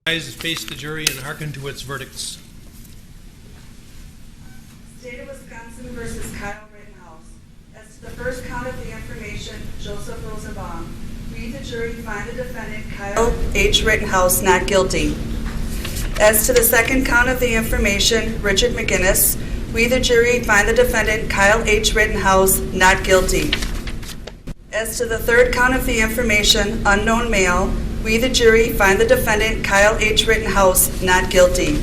Face the jury and hearken to its verdicts. State of Wisconsin versus Kyle Rittenhouse. As to the first count of the information, Joseph Rosenbaum. We, the jury, find the defendant Kyle H. Rittenhouse not guilty. As to the second count of the information, Richie McGinnis, we, the jury, find the defendant Kyle H. Rittenhouse not guilty. As to the third count of the information, unknown male, we, the jury, find the defendant Kyle H. Rittenhouse not guilty.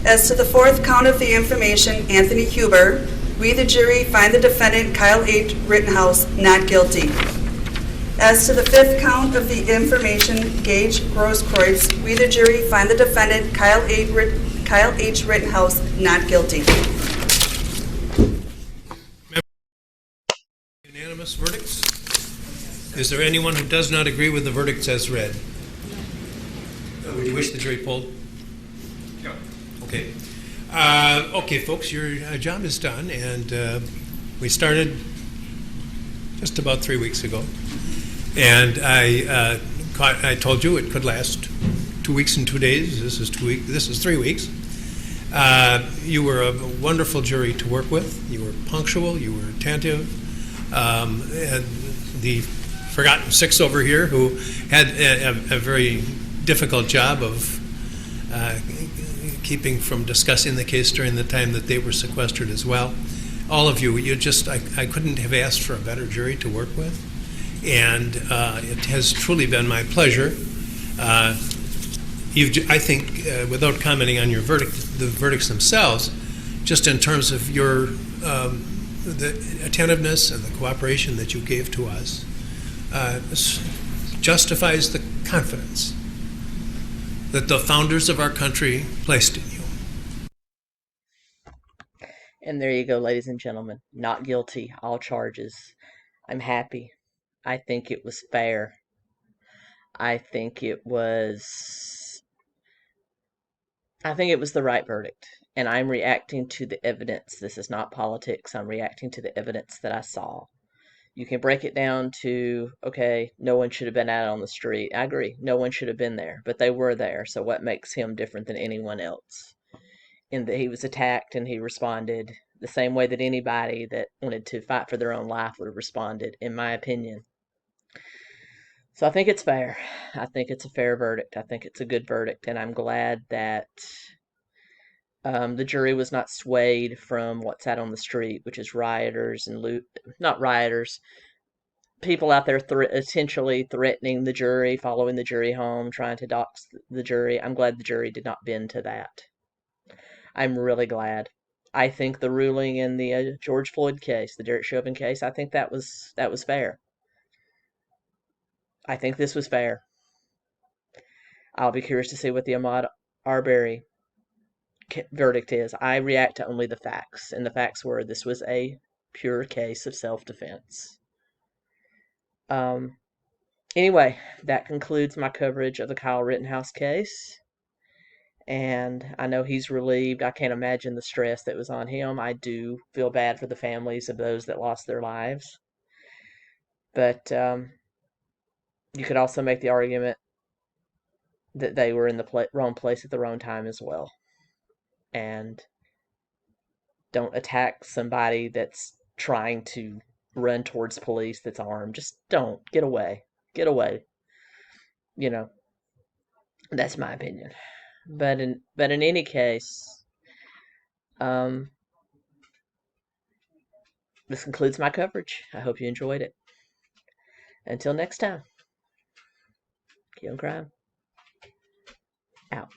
As to the fourth count of the information, 𝗂𝐼𝐸, we, the jury, find the defendant Kyle H. Rittenhouse not guilty. As to the fifth count of the information, Gaige Grosskreutz, we, the jury, find the defendant Kyle H. Rittenhouse not guilty. Unanimous verdicts? Is there anyone who does not agree with the verdicts as read? Would you wish the jury polled? No. Okay. Okay, folks, your job is done, and we started just about 3 weeks ago. And I told you it could last 2 weeks and 2 days. This is 2 weeks. This is 3 weeks. You were a wonderful jury to work with. You were punctual. You were attentive. And the forgotten six over here who had a very difficult job of keeping from discussing the case during the time that they were sequestered as well. All of you, I couldn't have asked for a better jury to work with. And it has truly been my pleasure. I think, without commenting on your the verdicts themselves, just in terms of your the attentiveness and the cooperation that you gave to us, justifies the confidence that the founders of our country placed in you. And there you go, ladies and gentlemen. Not guilty, all charges. I'm happy. I think it was fair. I think it was the right verdict. And I'm reacting to the evidence. This is not politics. I'm reacting to the evidence that I saw. You can break it down to, okay, no one should have been out on the street. I agree. No one should have been there. But they were there. So what makes him different than anyone else? In that he was attacked and he responded the same way that anybody that wanted to fight for their own life would have responded, in my opinion. So I think it's fair. I think it's a fair verdict. I think it's a good verdict. And I'm glad that the jury was not swayed from what's out on the street, which is rioters and not rioters, people out there essentially threatening the jury, following the jury home, trying to dox the jury. I'm glad the jury did not bend to that. I'm really glad. I think the ruling in the George Floyd case, the 𝗟𝗁 case, I think that was fair. I think this was fair. I'll be curious to see what the Ahmaud Arbery verdict is. I react to only the facts, and the facts were this was a pure case of self-defense. Anyway, that concludes my coverage of the Kyle Rittenhouse case. And I know he's relieved. I can't imagine the stress that was on him. I do feel bad for the families of those that lost their lives. But you could also make the argument that they were in the wrong place at the wrong time as well. And don't attack somebody that's trying to run towards police that's armed. Just don't. Get away. Get away. You know, that's my opinion. But in any case, this concludes my coverage. I hope you enjoyed it. Until next time, Keto Krime out.